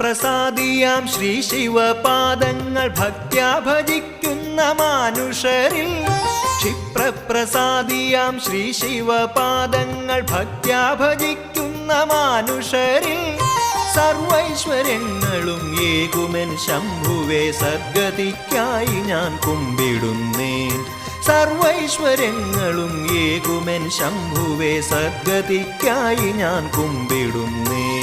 ക്ഷിപ്രപ്രസാദിയാം ശ്രീ ശിവപാദങ്ങൾ ഭക്ത്യാ ഭജിക്കുന്ന മാനുഷരിൽ ക്ഷിപ്രപ്രസാദിയാം ശ്രീ ശിവപാദങ്ങൾ ഭക്ത്യാ ഭജിക്കുന്ന മാനുഷരിൽ സർവൈശ്വര്യങ്ങളും ഏകുമെൻ ശംഭുവേ സദ്ഗതിക്കായി ഞാൻ കുമ്പിടുന്നേൻ സർവൈശ്വര്യങ്ങളും ഏകുമെൻ ശംഭുവേ സദ്ഗതിക്കായി ഞാൻ കുമ്പിടുന്നേൻ